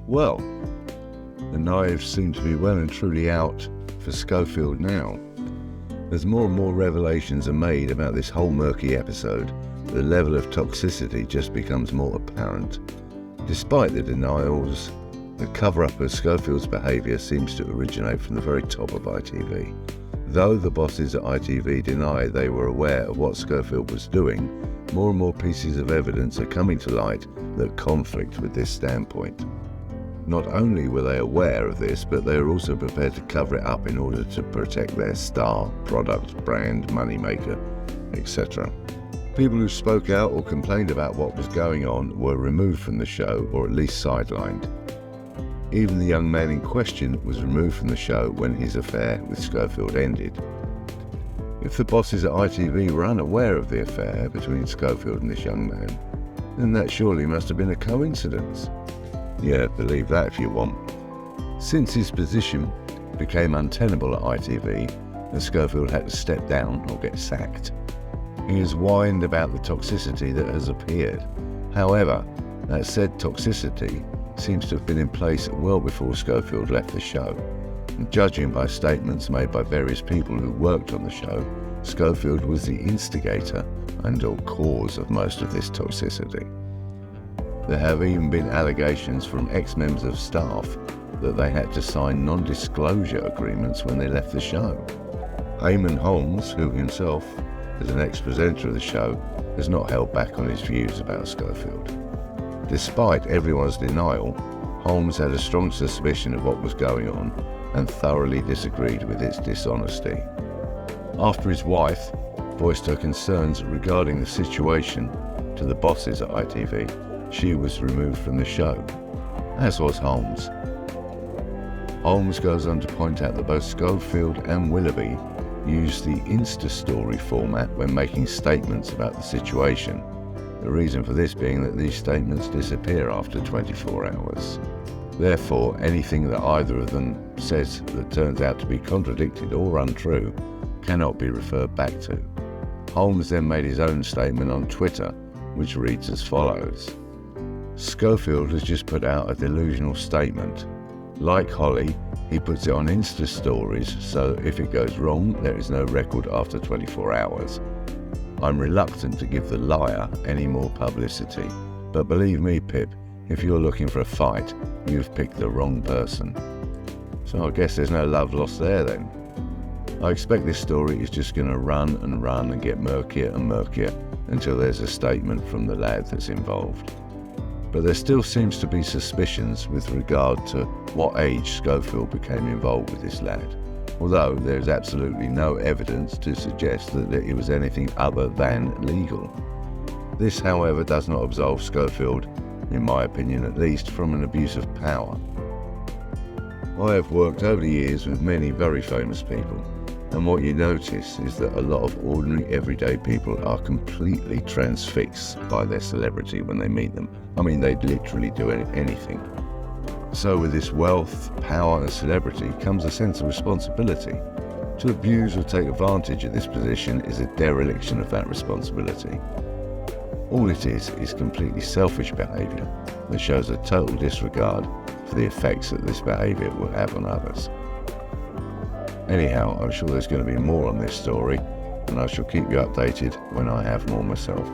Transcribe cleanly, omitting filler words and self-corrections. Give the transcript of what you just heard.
Well, the knives seem to be well and truly out for Schofield now. As more and more revelations are made about this whole murky episode, the level of toxicity just becomes more apparent. Despite the denials, the cover-up of Schofield's behaviour seems to originate from the very top of ITV. Though the bosses at ITV deny they were aware of what Schofield was doing, more and more pieces of evidence are coming to light that conflict with this standpoint. Not only were they aware of this, but they are also prepared to cover it up in order to protect their star, product, brand, moneymaker, etc. People who spoke out or complained about what was going on were removed from the show, or at least sidelined. Even the young man in question was removed from the show when his affair with Schofield ended. If the bosses at ITV were unaware of the affair between Schofield and this young man, then that surely must have been a coincidence. Yeah, believe that if you want. Since his position became untenable at ITV and Schofield had to step down or get sacked, he has whined about the toxicity that has appeared. However, that said toxicity seems to have been in place well before Schofield left the show. And judging by statements made by various people who worked on the show, Schofield was the instigator and/or cause of most of this toxicity. There have even been allegations from ex-members of staff that they had to sign non-disclosure agreements when they left the show. Eamon Holmes, who himself is an ex-presenter of the show, has not held back on his views about Schofield. Despite everyone's denial, Holmes had a strong suspicion of what was going on and thoroughly disagreed with its dishonesty. After his wife voiced her concerns regarding the situation to the bosses at ITV, she was removed from the show, as was Holmes. Holmes goes on to point out that both Schofield and Willoughby used the Insta story format when making statements about the situation. The reason for this being that these statements disappear after 24 hours. Therefore, anything that either of them says that turns out to be contradicted or untrue cannot be referred back to. Holmes then made his own statement on Twitter, which reads as follows. Schofield has just put out a delusional statement. Like Holly, he puts it on Insta stories, so if it goes wrong, there is no record after 24 hours. I'm reluctant to give the liar any more publicity, but believe me, Pip, if you're looking for a fight, you've picked the wrong person. So I guess there's no love lost there then. I expect this story is just going to run and get murkier and murkier until there's a statement from the lad that's involved. But there still seems to be suspicions with regard to what age Schofield became involved with this lad, although there is absolutely no evidence to suggest that it was anything other than legal. This, however, does not absolve Schofield, in my opinion at least, from an abuse of power. I have worked over the years with many very famous people, and what you notice is that a lot of ordinary everyday people are completely transfixed by their celebrity when they meet them. I mean, they'd literally do anything. So with this wealth, power and celebrity comes a sense of responsibility. To abuse or take advantage of this position is a dereliction of that responsibility. All it is completely selfish behaviour that shows a total disregard for the effects that this behaviour will have on others. Anyhow, I'm sure there's going to be more on this story, and I shall keep you updated when I have more myself.